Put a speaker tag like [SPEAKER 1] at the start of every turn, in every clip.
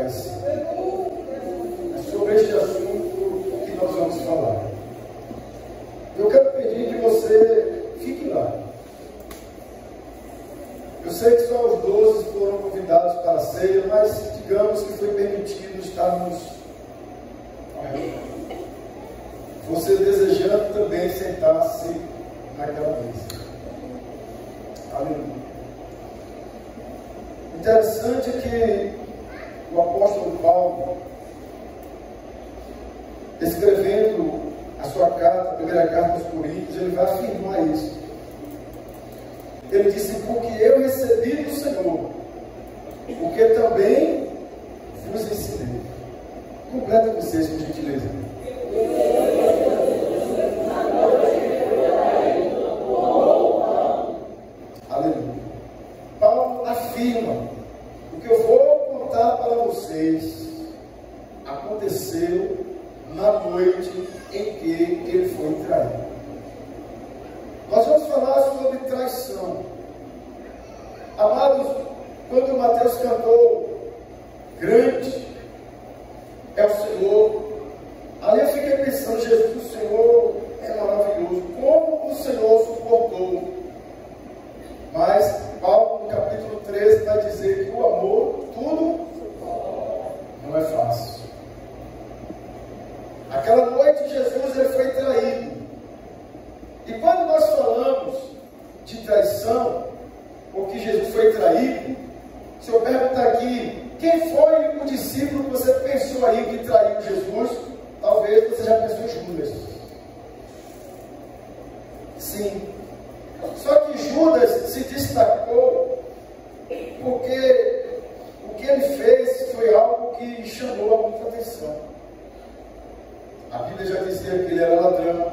[SPEAKER 1] atrás. É sobre este assunto que nós vamos falar. Eu quero pedir que você fique lá. Eu sei que só os 12 foram convidados para a ceia, mas digamos que foi permitido estarmos você desejando também sentar-se naquela mesa. Aleluia. Interessante é que o apóstolo Paulo, escrevendo a sua carta, a primeira carta aos Coríntios, ele vai afirmar isso. Ele disse: porque eu recebi do Senhor, porque também vos ensinei. Completa vocês, por gentileza. Aleluia. Paulo afirma: o que eu vou contar para vocês aconteceu na noite em que ele foi traído. Nós vamos falar sobre traição. Amados, quando Mateus cantou grande é o Senhor, ali eu fiquei pensando: Jesus, o Senhor é maravilhoso, como o Senhor suportou. Mas Paulo, no capítulo 13, vai dizer que o amor, tudo não é fácil. Aquela noite Jesus ele foi traído. E quando nós falamos de traição, ou que Jesus foi traído, se eu perguntar aqui, quem foi o discípulo que você pensou aí que traiu Jesus? Talvez você já pensou em Judas. Sim. Só que Judas se destacou porque o que ele fez foi algo que chamou a muita atenção. A Bíblia já dizia que ele era ladrão.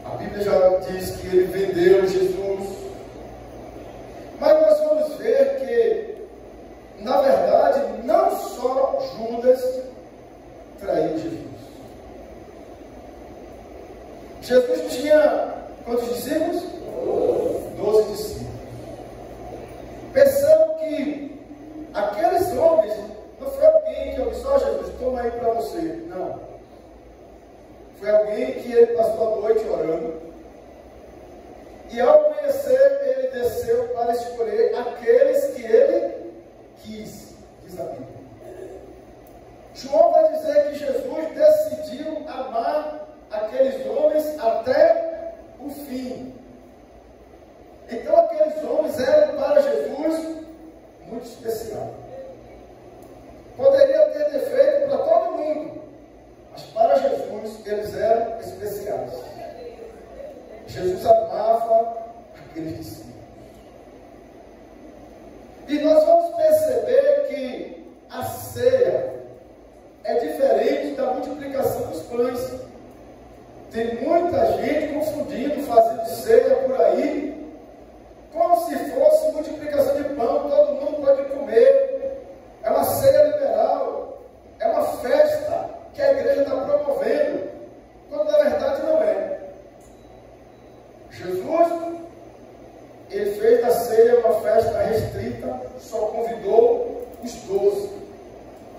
[SPEAKER 1] A Bíblia já diz que ele vendeu Jesus. Mas nós vamos ver que, na verdade, não só Judas traiu Jesus. Jesus tinha quantos discípulos? 12 discípulos. Percebam que aqueles homens não foi alguém que eu disse: ó Jesus, toma aí para você. Não. Foi alguém que ele passou a noite orando. E ao amanhecer ele desceu para escolher aqueles que ele quis, diz a Bíblia. João vai dizer que Jesus decidiu amar aqueles homens até o fim. Então aqueles homens eram para Jesus muito especial. Poderia ter defeito para todo mundo, mas para Jesus eles eram especiais. Jesus amava aqueles discípulos. E nós vamos perceber que a ceia é diferente da multiplicação dos pães. Tem muita gente confundindo, fazendo ceia por aí, como se fosse multiplicação de pão, todo mundo pode comer. É uma ceia liberal, é uma festa que a igreja está promovendo, quando na verdade não é. Jesus, ele fez da ceia uma festa restrita, só convidou os 12.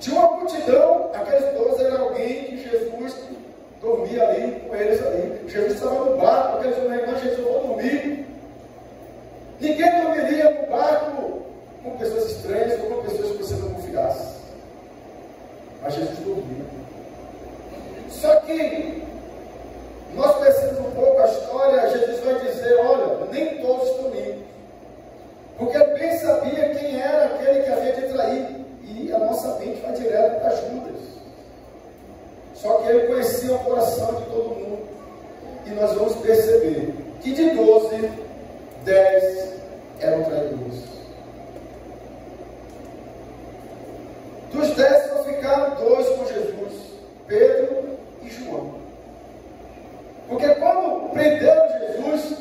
[SPEAKER 1] De uma multidão, aqueles 12 eram alguém que Jesus dormia ali com eles ali. Jesus estava no barco, aqueles homens, Jesus, eu vou dormir. Ninguém dormiria no barco com pessoas estranhas ou com pessoas que você não confiasse. Mas Jesus dormia. Só que nós conhecemos um pouco a história. Jesus vai dizer: olha, nem todos estão indo, porque ele bem sabia quem era aquele que havia de trair, e a nossa mente vai direto para Judas. Só que ele conhecia o coração de todo mundo, e nós vamos perceber que de 12, 10 eram traidores. Dos 10 só ficaram 2 com Jesus, Pedro e João. Porque quando prenderam Jesus,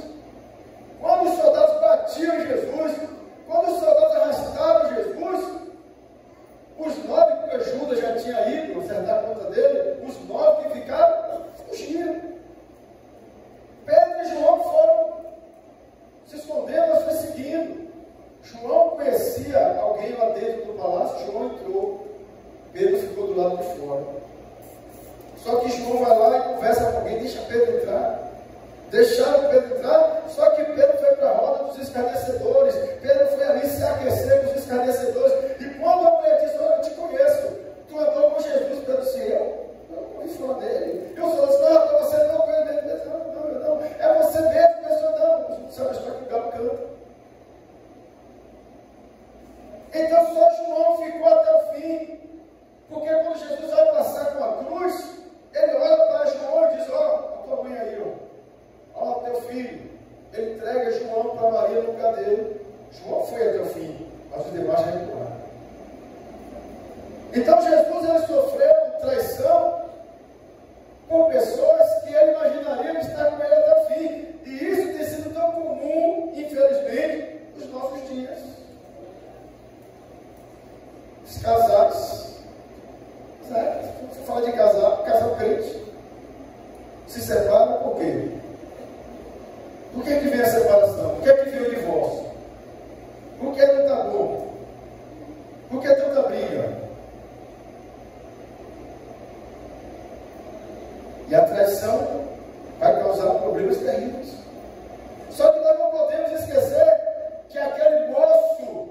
[SPEAKER 1] quando os soldados batiam em Jesus, quando os soldados arrastavam Jesus, os 9, porque Judas já tinha ido acertar a conta dele, os 9 que ficaram, fugiram. Pedro e João foram se escondendo, mas foi seguindo. João conhecia alguém lá dentro do palácio. João Deixaram Pedro entrar, só que Pedro foi para a roda dos escarnecedores. Pedro foi ali se aquecer com os escarnecedores. E quando a mulher disse: olha, eu te conheço, tu andou com Jesus, Pedro disse: eu não ouvi falar dele. E os outros: não, para você não conhece ele. Não, é você mesmo. Pessoa, não, sabe a história que o galo canta. Então só João ficou até o fim. Porque quando Jesus vai passar com a cruz, ele olha para João e diz: ó, a tua mãe aí, ó, teu filho. Ele entrega João para Maria no lugar dele. João foi até o fim, mas os demais já recuaram. Então Jesus, ele sofreu traição por pessoas que ele imaginaria estar com ele até o fim. E isso tem sido tão comum, infelizmente, nos nossos dias. Os casados, certo? Fala de casal crente, se separa por quê? Por que vem a separação? Por que vem o divórcio? Por que não está bom? Por que tanta briga? E a traição vai causar problemas terríveis. Só que nós não podemos esquecer que aquele moço,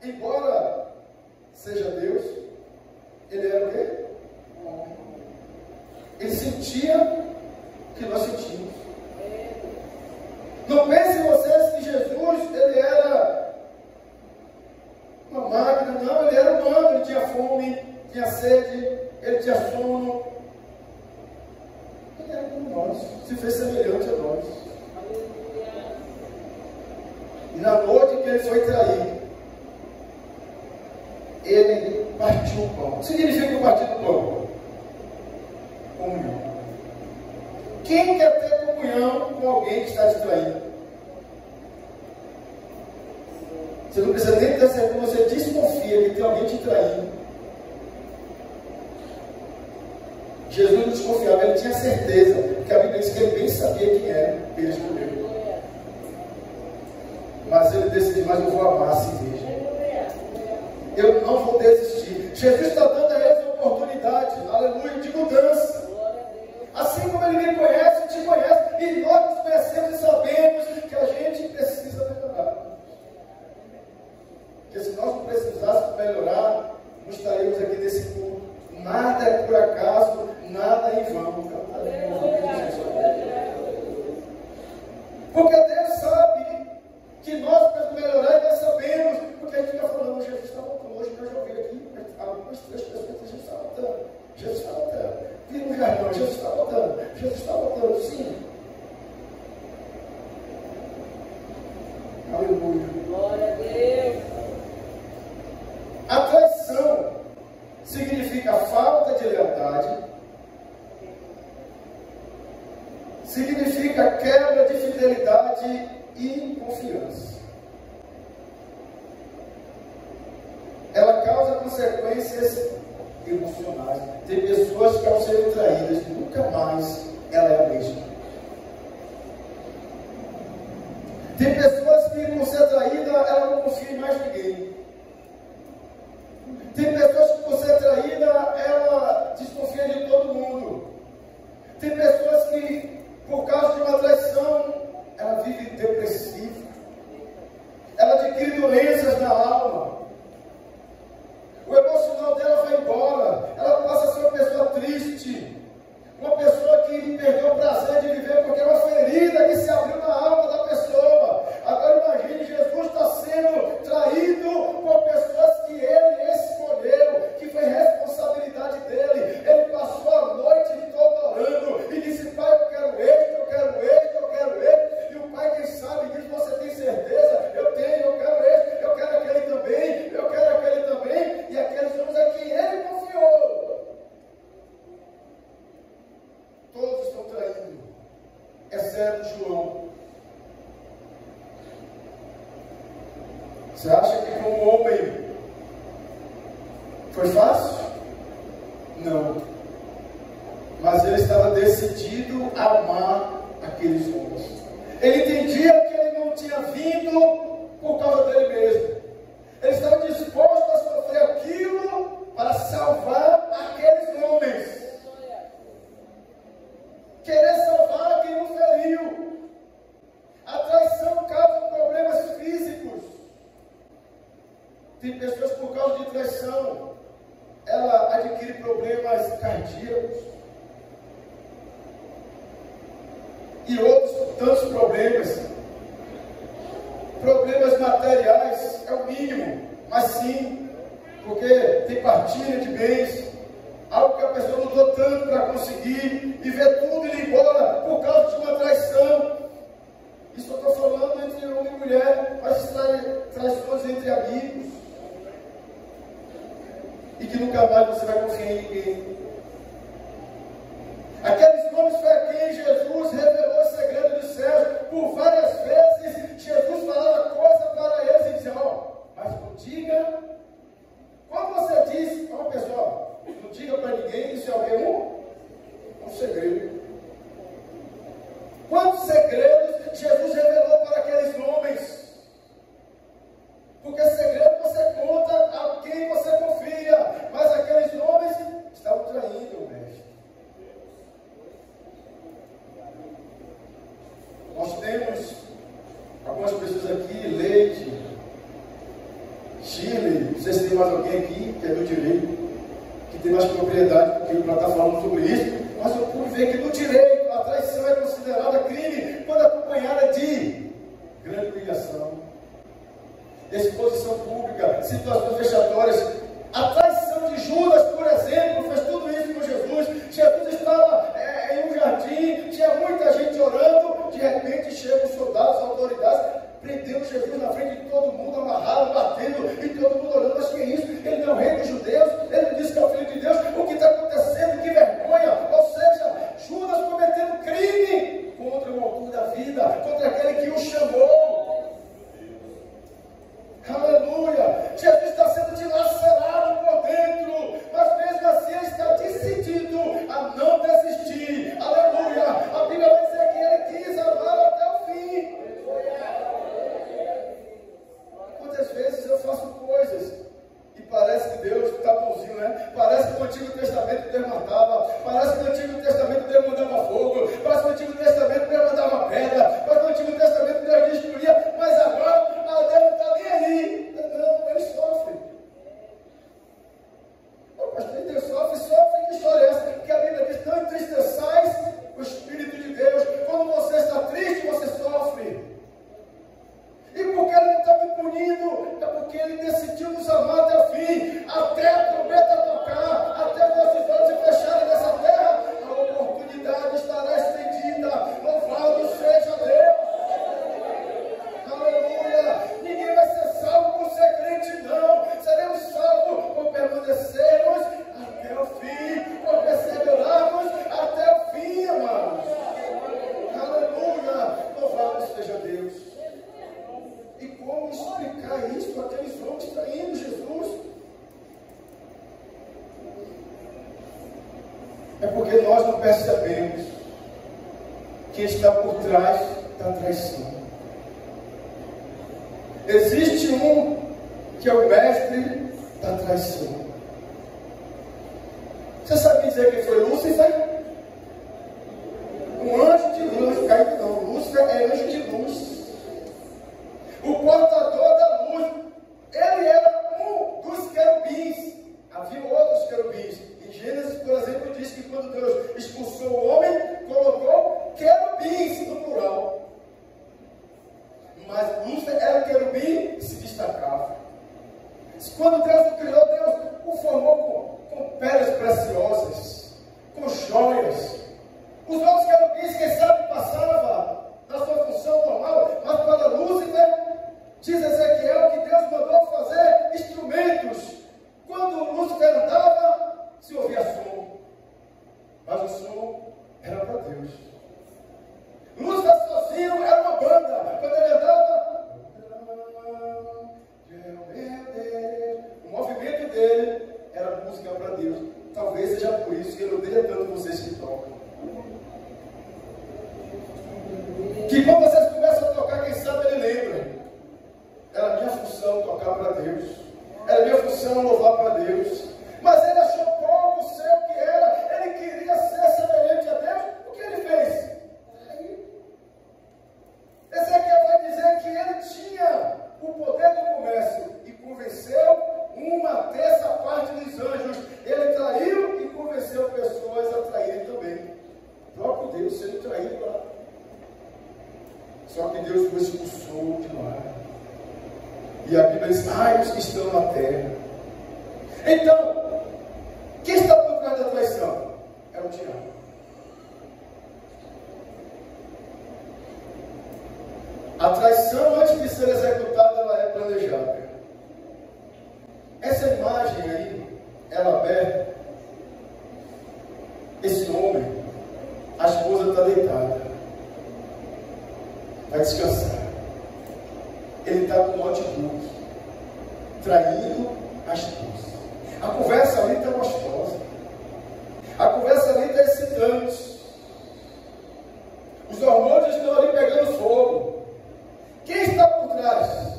[SPEAKER 1] embora seja Deus, ele era o quê? Homem. Ele sentia o que nós sentimos. Não pensem vocês que Jesus, ele era uma máquina. Não, ele era humano. Ele tinha fome, tinha sede, ele tinha sono. Ele era como nós, se fez semelhante a nós. E na noite que ele foi traído, ele partiu o pão. O que significa partir o pão? Comunhão. Quem quer ter comunhão com alguém que está distraído? Você não precisa nem ter certeza, você desconfia que tem alguém te traindo. Jesus não desconfiava, ele tinha certeza, porque a Bíblia diz que ele bem sabia quem era, que ele escolheu. Mas ele decidiu: mas eu vou amar a si mesmo. Eu não vou desistir. Jesus está dando a eles a oportunidade, aleluia, de mudança. Assim como ele me conhece, te conhece, e nós nos conhecemos e sabemos que a gente precisa melhorar. Porque se nós não precisássemos melhorar, não estaríamos aqui nesse culto. Nada é por acaso, nada é em vão. Porque Deus sabe que nós precisamos melhorar e nós sabemos, porque a gente fica falando: Jesus está voltando. Hoje eu já ouvi aqui algumas 3 pessoas que Jesus está voltando. Jesus está voltando. Vira no jardim: Jesus está voltando. Jesus está voltando. Sim. Aleluia.
[SPEAKER 2] Glória a Deus.
[SPEAKER 1] A traição significa falta de lealdade, significa quebra de fidelidade e confiança. Ela causa consequências emocionais. Tem pessoas que, ao serem traídas, nunca mais ela é a mesma. Tem pessoas que, por ser traída, ela não confia em mais ninguém. Tem pessoas que, por ser traída, ela desconfia de todo mundo. Tem pessoas que, por causa de uma traição, ela vive depressiva. Ela adquire doenças na alma. O emocional dela vai embora. Ela passa a ser uma pessoa triste. Uma pessoa que perdeu o prazer de viver porque é uma ferida que se abriu na alma da pessoa. Agora imagine, Jesus está sendo traído por pessoas que ele escolheu, que foi responsabilidade dele. Ele passou a noite toda orando e disse: pai, eu quero este, eu quero este, eu quero este. E o pai, quem sabe, diz: você tem certeza? Eu tenho, eu quero este, eu quero aquele também, eu quero aquele também. E aqueles homens a quem ele confiou, todos estão traindo, exceto João. Você acha que como homem foi fácil? Não. Mas ele estava decidido a amar aqueles homens. Ele entendia que ele não tinha vindo por causa dele mesmo. Ele estava disposto a sofrer aquilo para salvar aqueles homens. Querer salvar quem o feriu. e outros tantos problemas. Problemas materiais é o mínimo, mas sim, porque tem partilha de bens, algo que a pessoa lutou tanto para conseguir, e vê tudo ir embora por causa de uma traição. Isso eu estou falando entre homem e mulher, mas traições entre amigos, e que nunca mais você vai confiar em ninguém. Aqueles homens foi a quem Jesus revelou o segredo dos céus. Por várias vezes, Jesus falava coisa para eles e dizia: mas não diga. Quando você diz, pessoal, não diga para ninguém, isso é alguém um segredo. Quantos segredos Jesus revelou para aqueles homens? Porque segredo você conta a quem você confia, mas aqueles homens estavam traindo o mestre. Nós temos algumas pessoas aqui, Leite, Shirley, não sei se tem mais alguém aqui que é do direito, que tem mais propriedade do que eu para estar falando sobre isso, mas eu pude ver que no direito a traição é considerada crime quando acompanhada de grande humilhação, exposição pública, situações vexatórias. A traição de Judas, por exemplo, fez tudo isso com Jesus. Jesus estava em um jardim, tinha muita gente orando, de repente chegam os soldados, autoridades, prendeu Jesus na frente de todo mundo, amarrado, batendo, e todo mundo orando. Mas que é isso? Ele não é o rei dos judeus, ele não disse que é o filho de Deus. O que está acontecendo? Que vergonha! Ou seja, Judas cometendo crime contra o autor da vida, contra aquele que o chamou. Aleluia! Jesus está sendo dilacerado por dentro, mas mesmo assim ele está decidido a não desistir. Aleluia! A Bíblia vai dizer que ele quis amar até o fim. Quantas vezes eu faço coisas e parece que Deus está bonzinho, né? Parece que no Antigo Testamento Deus matava, parece que no Antigo Testamento Deus mandava fogo, parece que no Antigo Testamento Deus mandava pedra, parece que no Antigo Testamento Deus destruía, mas agora Deus não está nem aí. Não, ele sofre. Pastor, Deus sofre, que história é essa? Porque a Bíblia diz: não entristeçais o Espírito de Deus. Quando você está triste, você sofre. E porque ele não está me punindo, é porque ele decidiu nos amar até o fim, até a trombeta tocar, até os nossos olhos se fecharem nessa terra, a oportunidade estará estendida. Louvado seja Deus. Aleluia! Ninguém vai ser salvo por ser crente, não. Seremos salvos por permanecermos até o fim, por perseverarmos até o fim, amados. Aleluia! Louvado seja Deus. E como explicar isso para aqueles homens traindo Jesus? É porque nós não percebemos quem está por trás da traição. Existe um que é o mestre da traição. Você sabe dizer quem foi Lúcifer? Um anjo de luz, caído não. Lúcifer é anjo de luz. O portador da luz. Ele era um dos querubins. Havia outros querubins. Em Gênesis, por exemplo, diz que quando Deus expulsou o homem, colocou querubins no plural. Mas Lúcifer era um querubim que se destacava. Quando Deus o criou, Deus o formou com pedras preciosas, com joias. Os outros querubins, quem sabe, passava na sua função normal, mas para Lúcifer, diz Ezequiel que Deus mandou fazer instrumentos. Quando Lúcifer andava, se ouvia som, mas o som era para Deus. Lúcifer sozinho era uma banda. Quando ele andava, o movimento dele era música para Deus. Talvez seja por isso que ele odeia tanto vocês que tocam. Que quando vocês começam a tocar, quem sabe ele lembra. Era minha função tocar para Deus. Era minha função louvar para Deus. Mas ele achou pouco ser o que era. Ele queria ser semelhante a Deus. O que ele fez? Ezequiel vai dizer que ele tinha o poder do comércio e convenceu uma terça parte dos anjos. Ele traiu e convenceu pessoas a traírem também. O próprio Deus sendo traído lá. Só que Deus o expulsou de lá. E a Bíblia diz: ai, os que estão na terra. Então, quem está por trás da traição? É o diabo. A traição, antes de ser executada, ela é planejada. Essa imagem aí, ela aberta, esse homem, a esposa está deitada, vai descansar. Ele está com o notebook, traindo a esposa. A conversa ali está gostosa, a conversa ali está excitante, os hormônios estão ali pegando fogo. Quem está por trás?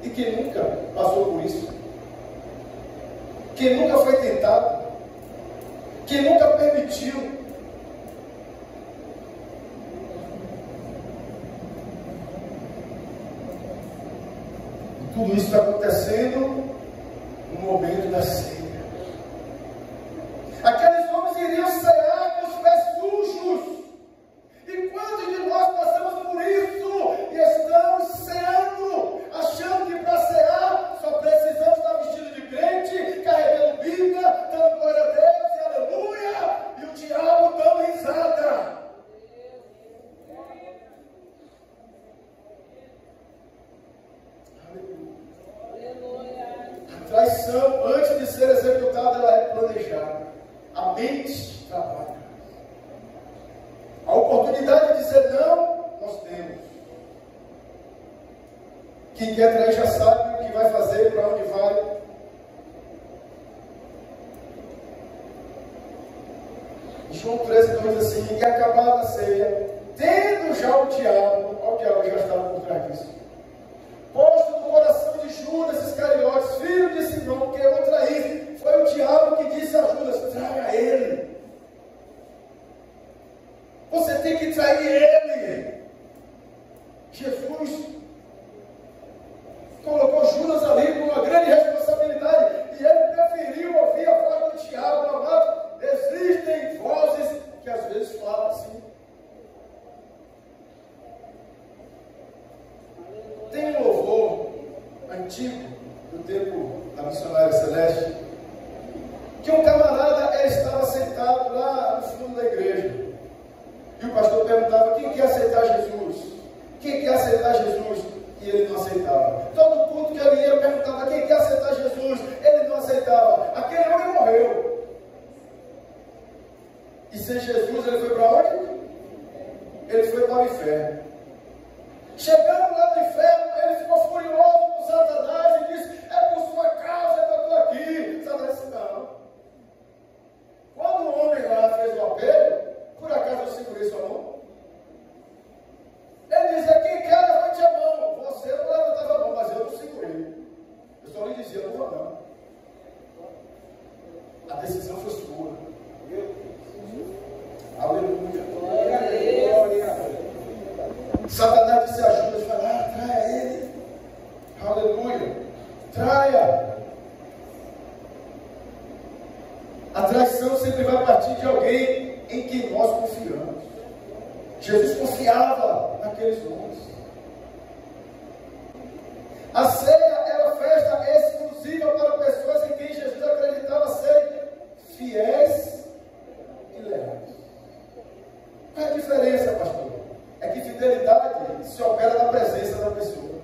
[SPEAKER 1] E quem nunca passou por isso? Quem nunca foi tentado? Quem nunca permitiu? E tudo isso está acontecendo no momento da ceia. Aqueles homens iriam cear com os pés sujos. E quantos de nós passamos por isso e estamos ceando, achando que para cear só precisamos estar vestido de crente, carregando Bíblia, dando glória a Deus e aleluia, e o diabo dando risada. A traição, antes de ser executada, ela é planejada. A mente trabalha. A oportunidade de dizer não, nós temos. Quem quer trair já sabe o que vai fazer, para onde vai. João 13 diz assim: e acabada a ceia, tendo já o diabo já estava por trás disso, posto no coração de Judas Iscariotes, filho de Simão, que eu o traí. Foi o diabo que disse a Judas: traga ele. Você tem que trair ele. Jesus colocou Judas ali com uma grande responsabilidade e ele preferiu ouvir a voz do diabo. Amado, existem vozes que às vezes falam assim. Tem um louvor antigo do tempo da missionária Celeste, que um camarada estava sentado lá no fundo da igreja. E o pastor perguntava: quem quer aceitar Jesus? Quem quer aceitar Jesus? E ele não aceitava. Todo culto que ele ia perguntava: quem quer aceitar Jesus? Ele não aceitava. Aquele homem morreu. E sem Jesus ele foi para onde? Ele foi para o inferno. Chegando lá no inferno, ele ficou furioso com Satanás e disse: é por sua causa que eu estou aqui. Satanás disse: não. Quando o homem lá fez o apelo, por acaso eu segurei sua mão? Ele dizia: quem quer, levante a mão. Você não levantava a mão, mas eu não segurei. Eu só lhe dizia: não vou não. A decisão foi sua. Aleluia. Glória. Satanás disse a Judas: vai lá, traia ele. Aleluia. Traia. A traição sempre vai partir de alguém em quem nós confiamos. Jesus confiava naqueles homens. A ceia era festa exclusiva para pessoas em quem Jesus acreditava serem fiéis e leais. Qual é a diferença, pastor? É que fidelidade se opera na presença da pessoa.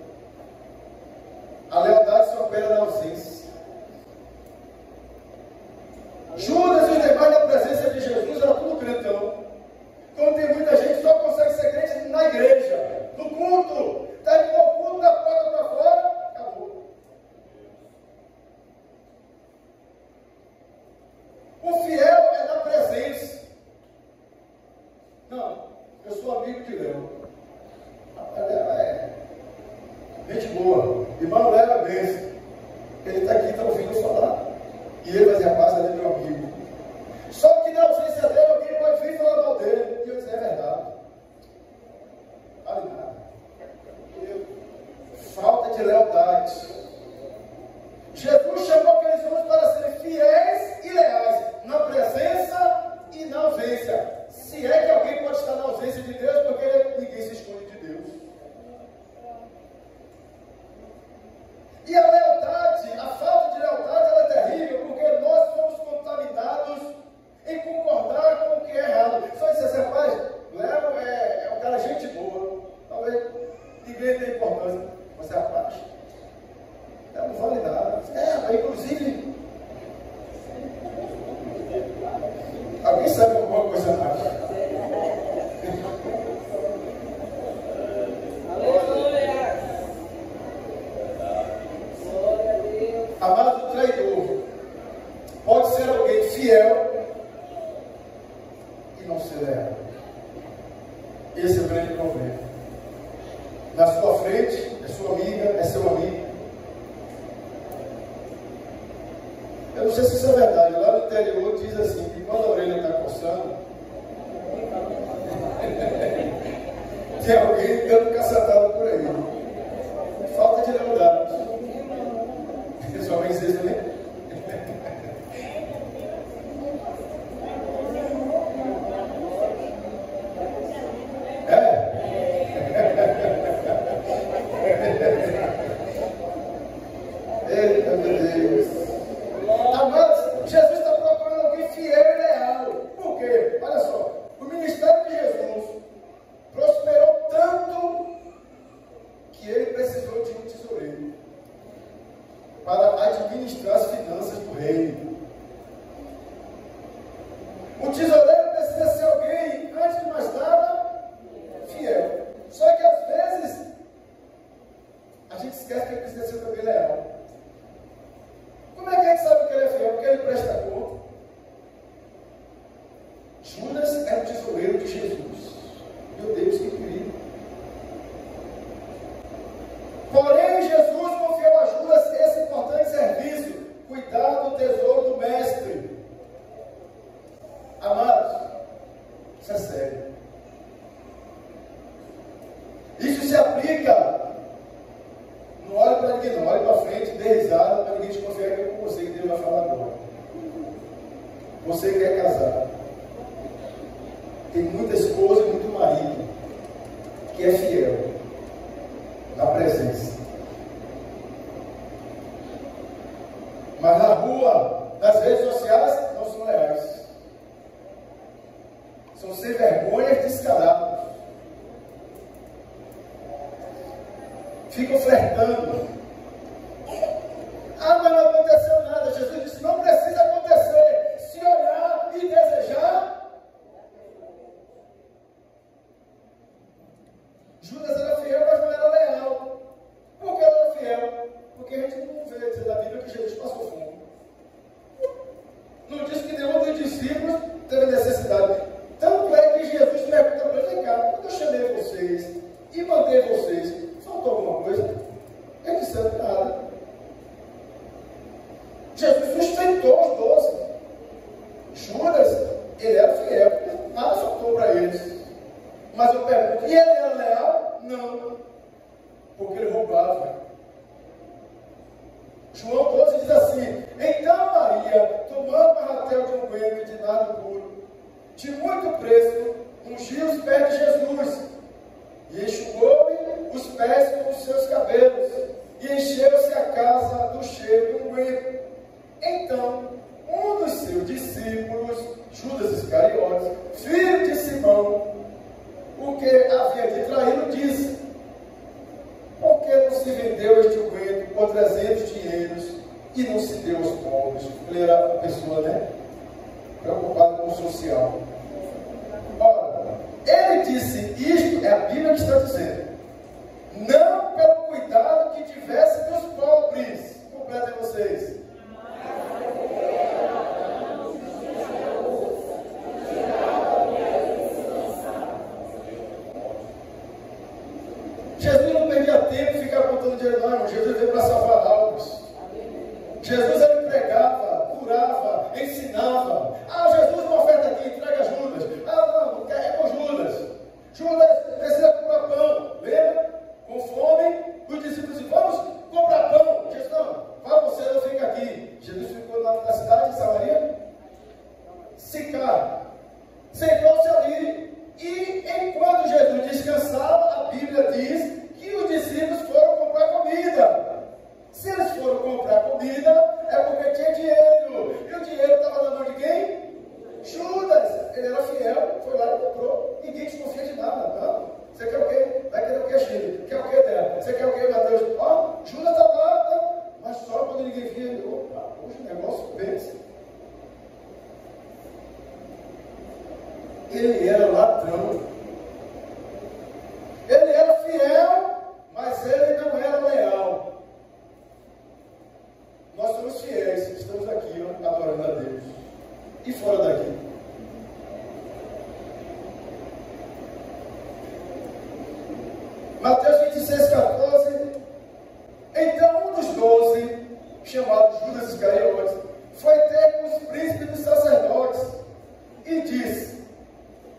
[SPEAKER 1] A lealdade se opera na ausência. Judas e os demais na presença de Jesus era tudo crentão. Como tem muita gente que só consegue ser crente na igreja, no culto. Terminou o culto, da porta para fora, acabou. O fiel e não ser leal. Esse é o grande problema. Na sua frente é sua amiga, é seu amigo. Eu não sei se isso é verdade. Lá no interior diz assim, que quando a orelha está coçando, tem alguém dando cacetada por aí. Falta de lealdade. Só vem vocês também? Eita, meu Deus. Amados, Jesus está procurando alguém fiel e leal. Por quê? Olha só, o ministério de Jesus prosperou tanto que ele precisou de um tesoureiro para administrar as finanças do reino. O tesoureiro precisa ser alguém, antes de mais nada, fiel. Só que às vezes a gente esquece que ele precisa ser também leal. Como é que a gente sabe que ele é fiel? Porque ele presta conta. Judas é o tesoureiro de Jesus. Meu Deus, que perigo. Porém, Jesus confiou a Judas esse importante serviço: cuidar do tesouro do mestre. Amados, isso é sério. Isso se aplica. Não olhe para ninguém, não. Olhe para frente, dê risada, para ninguém desconfiar que é com você que Deus vai falar agora. Você que é casado. Tem muita esposa e muito marido que é fiel na presença. Mas na rua, nas redes sociais, não são leais. São sem vergonha descarados. Ficam flertando. Ah, mas não aconteceu nada. Jesus disse, não precisa acontecer. Se olhar e desejar. Judas era fiel, mas não era leal. Por que era fiel? Porque a gente não vê dizer da Bíblia que Jesus passou fome. Não diz que nenhum dos discípulos teve necessidade. Tanto é que Jesus pergunta para ele, cá, quando eu chamei vocês e mandei vocês, faltou alguma coisa? Ele disse, nada. Jesus sustentou os 12. Judas, ele era fiel, nada faltou para eles. Mas eu pergunto, e ele era leal? Não, porque ele roubava. João 12 diz assim, então Maria, tomando um ratel de unguento de nardo puro, de muito preço, ungiu os pés de Jesus, e enxugou-lhe os pés com os seus cabelos, e encheu-se a casa do cheiro do unguento. Então, um dos seus discípulos, Judas Iscariotes, filho de Simão, o que havia de traí-lo, disse, por que não se vendeu este unguento por 300 dinheiros e não se deu aos pobres? Ele era uma pessoa, né? Preocupada com o social. Ora, ele disse isto, é a Bíblia que está dizendo, não pelo cuidado que tivesse dos pobres. Completem vocês. Jesus não perdia tempo de ficar contando dinheiro, não, irmão. Jesus veio para salvar almas. Jesus ele pregava, curava, ensinava. Ah, Jesus, uma oferta aqui, entrega Judas. Ah, não quer, é com Judas. Judas precisa comprar pão. Lembra? Com fome, os discípulos dizem, vamos comprar pão. Jesus, não, vá você, eu fico aqui. Jesus ficou na cidade de Samaria. Sicar. Sentou-se ali. E enquanto Jesus descansava, a Bíblia diz que os discípulos foram comprar comida. Se eles foram comprar comida, é porque tinha dinheiro. E o dinheiro estava na mão de quem? Judas. Ele era fiel, foi lá e comprou. Ninguém desconfia de nada. Não. Você quer o quê? Vai querer o quê, Chico? Quer o quê dela? Você quer o quê, Mateus? Ó, Judas está lá, tá? Mas só quando ninguém via, opa, hoje o negócio pensa. Ele era ladrão. Ele era fiel, mas ele não era leal. Nós somos fiéis, estamos aqui ó, adorando a Deus. e fora daqui. Mateus 26, 14. Então um dos 12, chamado Judas Iscariotes, foi ter com os príncipes dos sacerdotes e disse: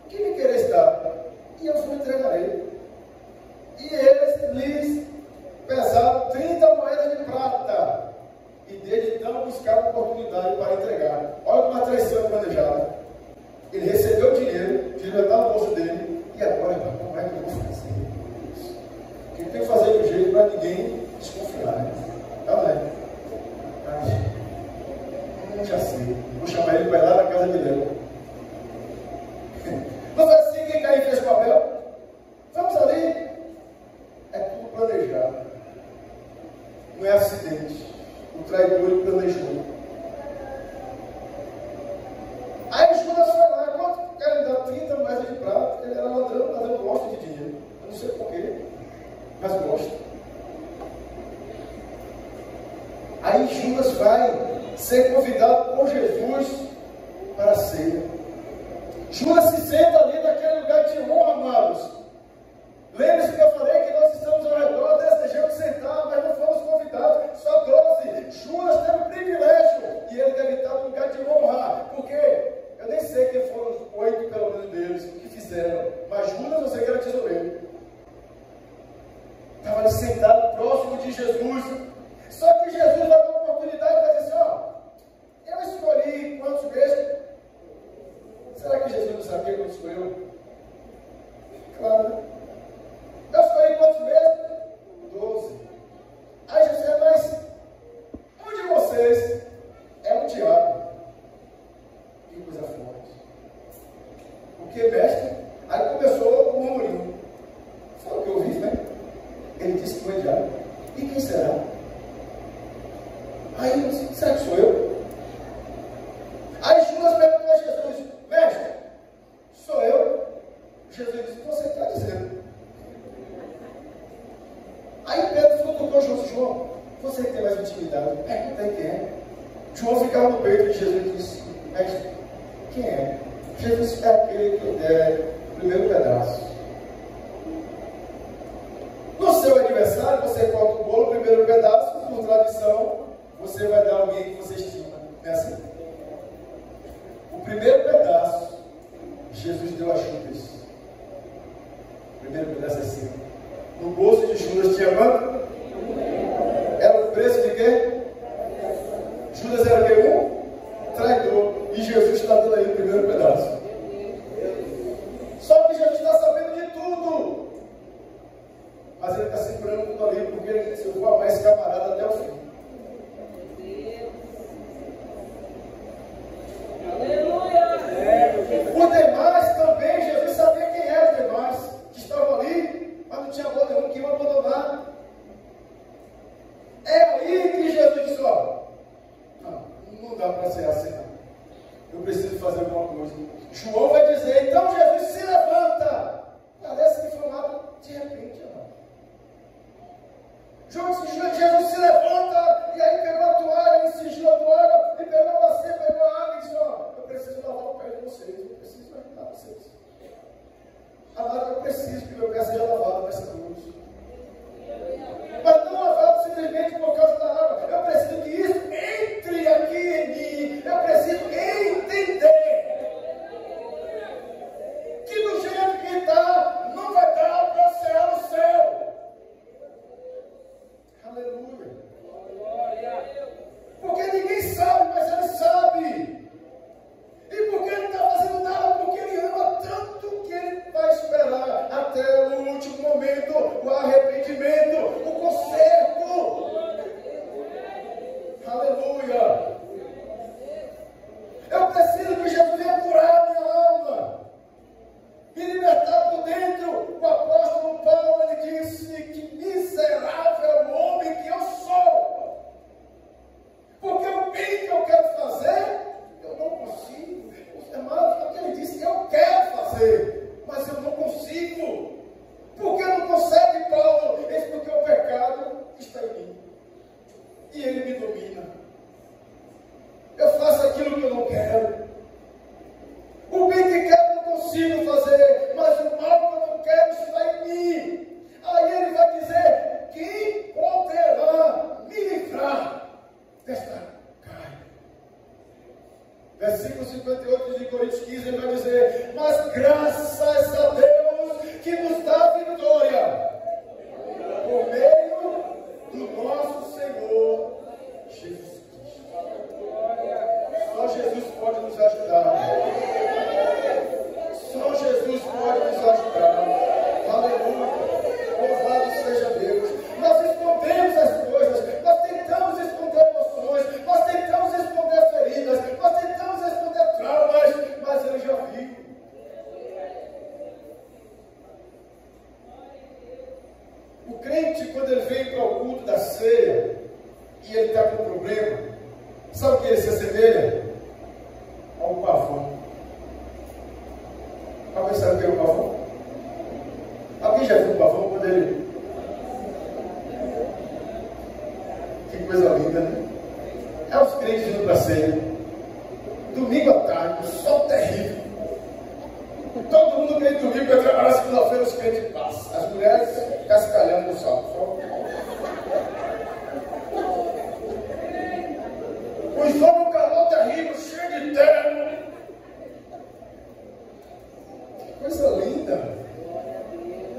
[SPEAKER 1] que me quereis dar? E eu vos entregarei. E eles lhes pesaram 30 moedas de prata. E dele então buscaram oportunidade para entregar. Olha como a traição é planejada. Ele recebeu o dinheiro está no bolso dele. E agora, como é que eu vou fazer? Ele tem que fazer de um jeito para ninguém desconfiar. Tá bem. Já sei. Vou chamar ele para ir lá na casa de Léo. Não foi assim que Caim fez com Abel? Vamos ali. É tudo planejado. Não é acidente. O traidor ele planejou. Aí Judas foi lá. Quanto querem dar 30 moedas de prata? Ele era ladrão, mas eu gosto de dinheiro. Eu não sei porquê, mas gosto. Aí Judas vai ser convidado por Jesus para a ceia. Judas se senta ali naquele lugar de honra, amados. Lembre-se que eu falei que nós estamos ao redor, desejamos sentar, mas não fomos convidados, só 12. Judas teve o privilégio, e ele deve estar no lugar de honra, porque eu nem sei quem foram os 8, pelo menos deles, que fizeram, mas Judas eu sei que era tesoureiro. Estava ali sentado, próximo de Jesus. Só que Jesus vai dar uma oportunidade para dizer assim: ó, eu escolhi quantos mesmo? Será que Jesus não sabia quantos escolheu? Claro, né? Eu escolhi quantos mesmo? 12. Aí Jesus disse: mas um de vocês é um diabo. Que coisa forte. O que, mestre? Aí começou o murmurinho. Foi o que eu ouvi, né? Ele disse que foi diabo. E quem será? Aí eu disse: será que sou eu? Aí Judas perguntou a Jesus: mestre, sou eu? Jesus disse: você está dizendo. Aí Pedro falou com João: você que tem mais intimidade, pergunta aí quem é. João ficava no peito de Jesus e disse: mestre, quem é? Jesus disse: é aquele que der o primeiro pedaço. No seu aniversário, você corta o bolo, o primeiro pedaço, por tradição, você vai dar a alguém que você estima. É assim. O primeiro pedaço, Jesus deu a Judas. O primeiro pedaço é assim. No bolso de Judas tinha quanto? Era o preço de quê? Judas era o quê? Traidor. E Jesus está dando aí o primeiro pedaço. Só que Jesus está sabendo de tudo. Mas ele está segurando tudo ali, porque ele disse: eu vou amar esse camarada até o fim. Os demais também, Jesus sabia quem eram os demais, que estavam ali, mas não tinha amor nenhum, que iam abandonar. É aí que Jesus disse: ó, não dá para ser assim, não. Eu preciso fazer alguma coisa. João vai dizer: então Jesus se levanta. Parece que foi lá de repente, amado. Jesus se levanta, e aí pegou a toalha, cingiu a toalha, e pegou a bacia, pegou a água e disse: ó, eu preciso lavar o pé de vocês, eu preciso ajudar vocês. Amado, eu preciso que meu pé seja lavado nessa cruz. Mas não lavado simplesmente por causa da água. Eu preciso que isso entre aqui em mim. Eu preciso entender que do jeito que está, não vai dar para ser no céu. Aleluia. Porque ninguém sabe, mas ele sabe. E porque ele não está fazendo nada, porque ele ama tanto que ele vai esperar até o último momento, o arrependimento, o conserto. Aleluia. Eu preciso que Jesus venha curar a minha alma, me libertar por dentro. O apóstolo Paulo, ele disse: que miserável homem que eu sou, porque o bem que eu quero fazer, eu não consigo. Amados, porque ele disse: eu quero fazer, mas eu não consigo. Por que não consegue, Paulo? É porque o pecado está em mim, e ele me domina. Eu faço aquilo que eu não quero. 38 de Coríntios 15, ele vai dizer: mas graças a Deus que nos dá vitória por meio do nosso Senhor Jesus Cristo. Só Jesus pode nos ajudar. Só Jesus pode nos ajudar. Aleluia. Louvado seja Deus. Nós escondemos as coisas, nós tentamos esconder emoções, nós tentamos esconder feridas, nós tentamos esconder traumas, mas Ele já viu. O crente, quando ele vem para o culto da ceia e ele está com problema, sabe o que ele se assemelha? Ao pavão. Alguém sabe o que é o pavão? Alguém já viu o pavão quando ele... Que coisa linda, né? É os crentes indo para a ceia. Domingo à tarde, um sol terrível. Todo mundo quer domingo para trabalhar segunda-feira, os crentes passam. As mulheres cascalhando no sol. Os homens, um calor terrível, cheio de terra. Que coisa linda.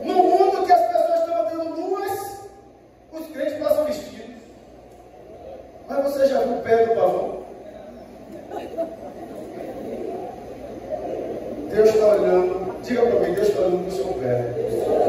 [SPEAKER 1] No mundo que as pessoas estão vendo luas, os crentes passam vestidos. Mas você já viu o pé do pavão? Deus está olhando. Diga para mim, Deus está olhando para o seu pé.